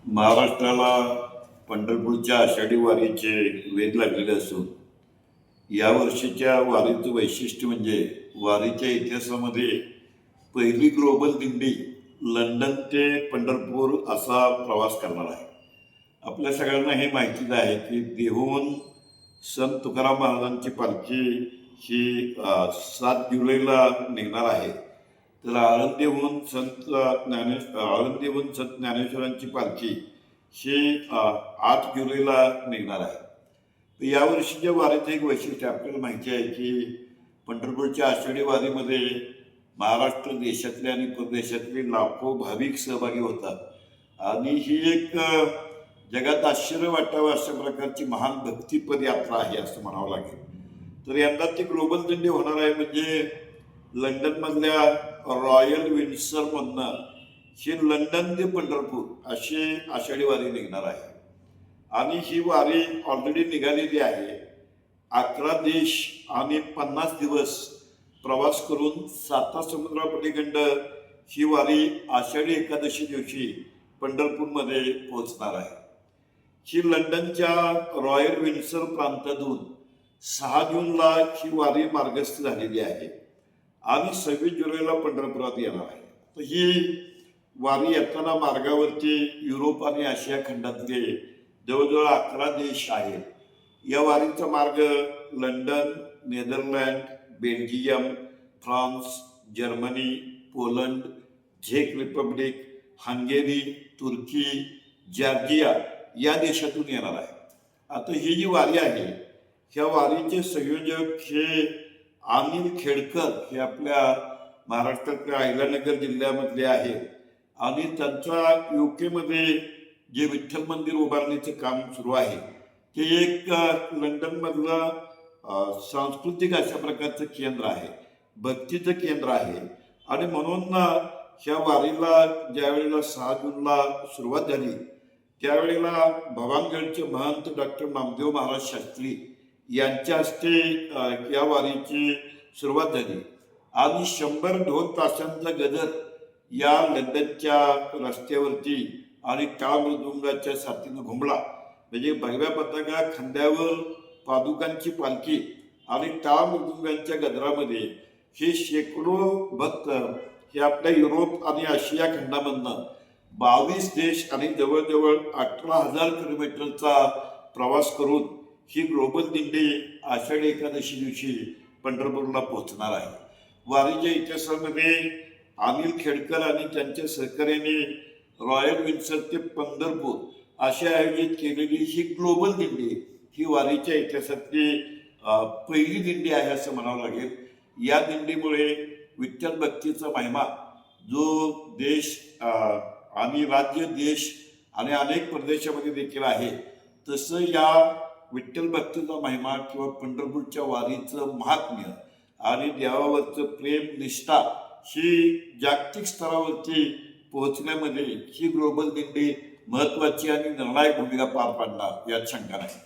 महाराष्ट्राला पंढरपूरच्या आषाढी वारीचे वेध लागलेले असून या वर्षीच्या वारीचं वैशिष्ट्य म्हणजे वारीच्या इतिहासामध्ये पहिली ग्लोबल दिंडी लंडन ते पंढरपूर असा प्रवास करणार आहे. आपल्या सगळ्यांना हे माहितीच आहे की देहूहून संत तुकाराम महाराजांची पालखी ही 7 जुलैला निघणार आहे. तर आळंदीहून संत ज्ञानेश्वरांची पालखी ही 8 जुलैला निघणार आहे. तर यावर्षीच्या वारीचं एक वैशिष्ट्य आपल्याला माहिती आहे की पंढरपूरच्या आषाढी वारीमध्ये महाराष्ट्र देशातले आणि परदेशातले लाखो भाविक सहभागी होतात आणि ही एक जगात आश्चर्य वाटावं अशा प्रकारची महान भक्तिपद यात्रा आहे असं म्हणावं लागेल. तर यंदा ती ग्लोबल दिंडी होणार आहे म्हणजे लंडनमधल्या रॉयल विन्डसरमधनं ही लंडन ते पंढरपूर अशी आषाढी वारी निघणार आहे. आणि ही वारी ऑलरेडी निघालेली आहे. 11 देश आणि 50 दिवस प्रवास करून साता समुद्रापलीकडं ही वारी आषाढी एकादशी दिवशी पंढरपूरमध्ये पोहोचणार आहे. ही लंडनच्या रॉयल विन्डसर प्रांतातून 6 जूनला ही वारी मार्गस्थ झालेली आहे आणि 26 जुलैला पंढरपुरात येणार आहे. तर ही वारी येताना मार्गावरती युरोप आणि आशिया खंडातले जवळजवळ 11 देश आहेत. या वारीचा मार्ग London, Netherland, Belgium, France, Germany, Poland, झेक रिपब्लिक, हंगेरी, तुर्की, जॉर्जिया या देशातून येणार आहे. आता ही जी वारी आहे ह्या वारीचे संयोजक हे अनिल खेडकर हे आपल्या महाराष्ट्रातल्या अहिल्यानगर जिल्ह्यामधले आहेत आणि त्यांचा UK मध्ये जे विठ्ठल मंदिर उभारणीचं काम सुरू आहे ते एक लंडनमधलं सांस्कृतिक अशा प्रकारचं केंद्र आहे, भक्तीचं केंद्र आहे. आणि म्हणून ह्या वारीला ज्यावेळेला 6 जूनला सुरुवात झाली त्यावेळेला भवानगडचे महंत डॉक्टर नामदेव महाराज शास्त्री यांच्या हस्ते या वारीची सुरुवात झाली आणि 100 ढोल ताशांचा गजर या लंडनच्या रस्त्यावरती आणि टाळ मृदुंगाच्या साथीनं घुमला. म्हणजे भगव्या पताका खांद्यावर पादुकांची पालखी आणि टाळ मृदुंगांच्या गजरामध्ये हे शेकडो भक्त हे आपल्या युरोप आणि आशिया खंडामधनं 22 देश आणि जवळजवळ 18,000 किलोमीटरचा प्रवास करून ही ग्लोबल दिंडी आषाढी एकादशी दिवशी पंढरपूरला पोहोचणार आहे. वारीच्या इतिहासामध्ये अनिल खेडकर आणि त्यांच्या सहकार्याने रॉयल विन्डसर ते पंढरपूर अशी आयोजित केलेली ही ग्लोबल दिंडी ही वारीच्या इतिहासातली पहिली दिंडी आहे असं म्हणावं लागेल. या दिंडीमुळे विठ्ठल भक्तीचा महिमा जो देश आणि राज्य, देश आणि अनेक प्रदेशामध्ये देखील आहे तसं या विठ्ठल भक्तीचा महिमा किंवा पंढरपूरच्या वारीचं महात्म्य आणि देवावरचं प्रेम, निष्ठा ही जागतिक स्तरावरती पोहोचण्यामध्ये ही ग्लोबल दिंडी महत्त्वाची आणि निर्णायक भूमिका पार पाडणार यात शंका नाही.